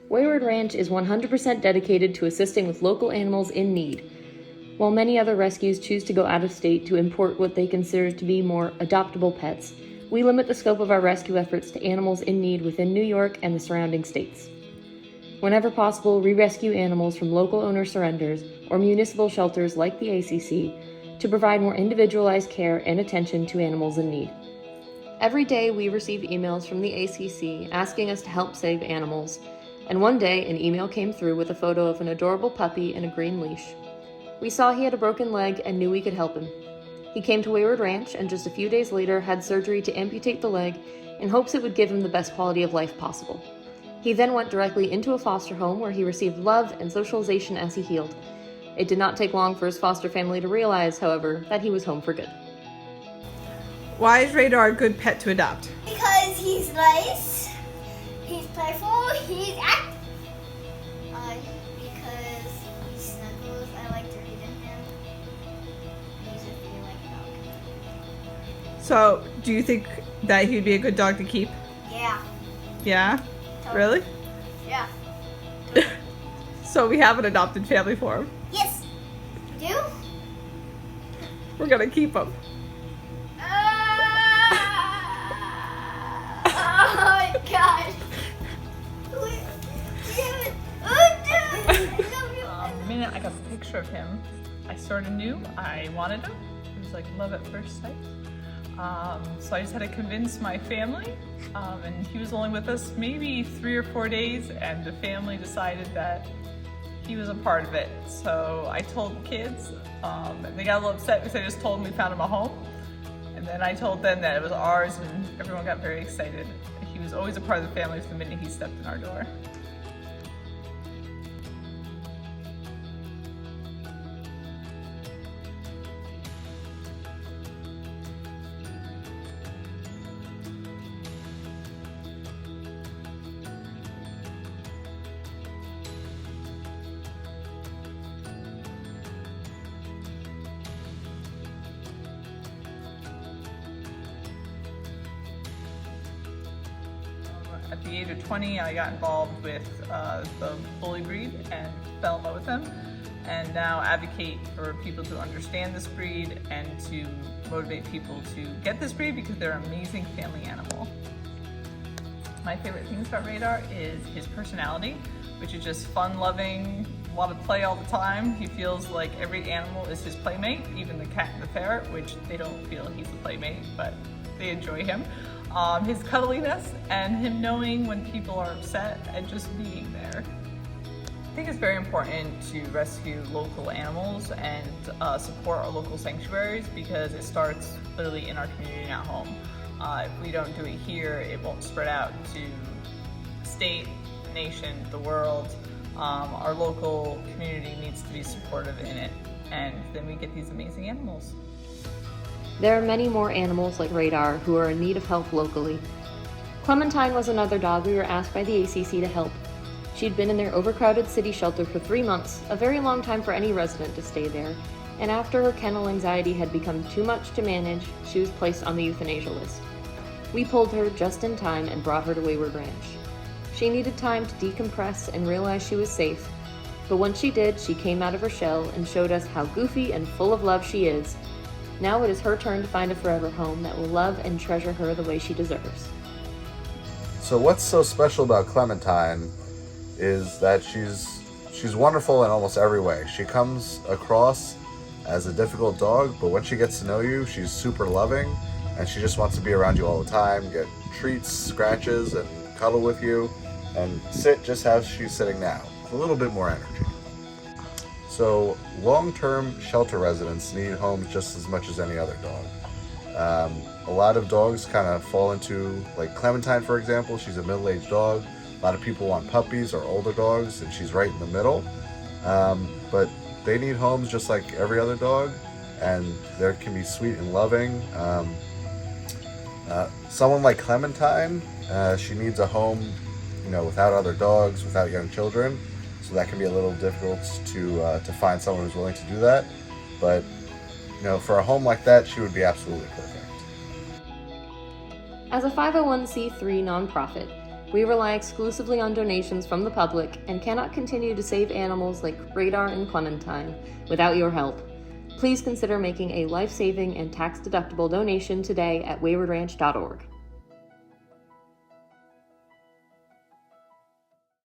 Wayward Ranch is 100% dedicated to assisting with local animals in need. While many other rescues choose to go out of state to import what they consider to be more adoptable pets, we limit the scope of our rescue efforts to animals in need within New York and the surrounding states. Whenever possible, we rescue animals from local owner surrenders or municipal shelters like the ACC to provide more individualized care and attention to animals in need. Every day we receive emails from the ACC asking us to help save animals, and one day an email came through with a photo of an adorable puppy in a green leash. We saw he had a broken leg and knew we could help him. He came to Wayward Ranch and just a few days later had surgery to amputate the leg in hopes it would give him the best quality of life possible. He then went directly into a foster home where he received love and socialization as he healed. It did not take long for his foster family to realize, however, that he was home for good. Why is Radar a good pet to adopt? Because he's nice, he's playful, he's active. Because he snuggles, I like to read to him. He's a feel like a dog. So, do you think that he'd be a good dog to keep? Yeah. Yeah? Totally. Really? Yeah. So we have an adopted family for him. Yes. Do? We're gonna keep him. Oh my god. The minute I got the picture of him, I sort of knew I wanted him. It was like love at first sight. So I just had to convince my family, and he was only with us maybe 3 or 4 days, and the family decided that he was a part of it. So I told the kids, and they got a little upset because I just told them we found him a home. And then I told them that it was ours, and everyone got very excited. He was always a part of the family from the minute he stepped in our door. At the age of 20, I got involved with the bully breed and fell in love with them, and now advocate for people to understand this breed and to motivate people to get this breed because they're an amazing family animal. My favorite things about Radar is his personality, which is just fun-loving, a lot of play all the time. He feels like every animal is his playmate, even the cat and the ferret, which they don't feel he's the playmate, but they enjoy him. His cuddliness and him knowing when people are upset and just being there. I think it's very important to rescue local animals and support our local sanctuaries because it starts literally in our community and at home. If we don't do it here, it won't spread out to the state, the nation, the world. Our local community needs to be supportive in it, and then we get these amazing animals. There are many more animals like Radar who are in need of help locally. Clementine was another dog we were asked by the ACC to help. She'd been in their overcrowded city shelter for 3 months, a very long time for any resident to stay there, and after her kennel anxiety had become too much to manage, she was placed on the euthanasia list. We pulled her just in time and brought her to Wayward Ranch. She needed time to decompress and realize she was safe, but once she did, she came out of her shell and showed us how goofy and full of love she is. Now it is her turn to find a forever home that will love and treasure her the way she deserves. So what's so special about Clementine is that she's wonderful in almost every way. She comes across as a difficult dog, but when she gets to know you, she's super loving, and she just wants to be around you all the time, get treats, scratches, and cuddle with you, and sit just how she's sitting now, with a little bit more energy. So long-term shelter residents need homes just as much as any other dog. A lot of dogs kind of fall into, like Clementine, for example, she's a middle-aged dog. A lot of people want puppies or older dogs, and she's right in the middle. But they need homes just like every other dog, and they can be sweet and loving. Someone like Clementine, she needs a home, without other dogs, without young children. So that can be a little difficult to find someone who's willing to do that. But, for a home like that, she would be absolutely perfect. As a 501c3 nonprofit, We rely exclusively on donations from the public and cannot continue to save animals like Radar and Clementine without your help. Please consider making a life-saving and tax-deductible donation today at waywardranch.org.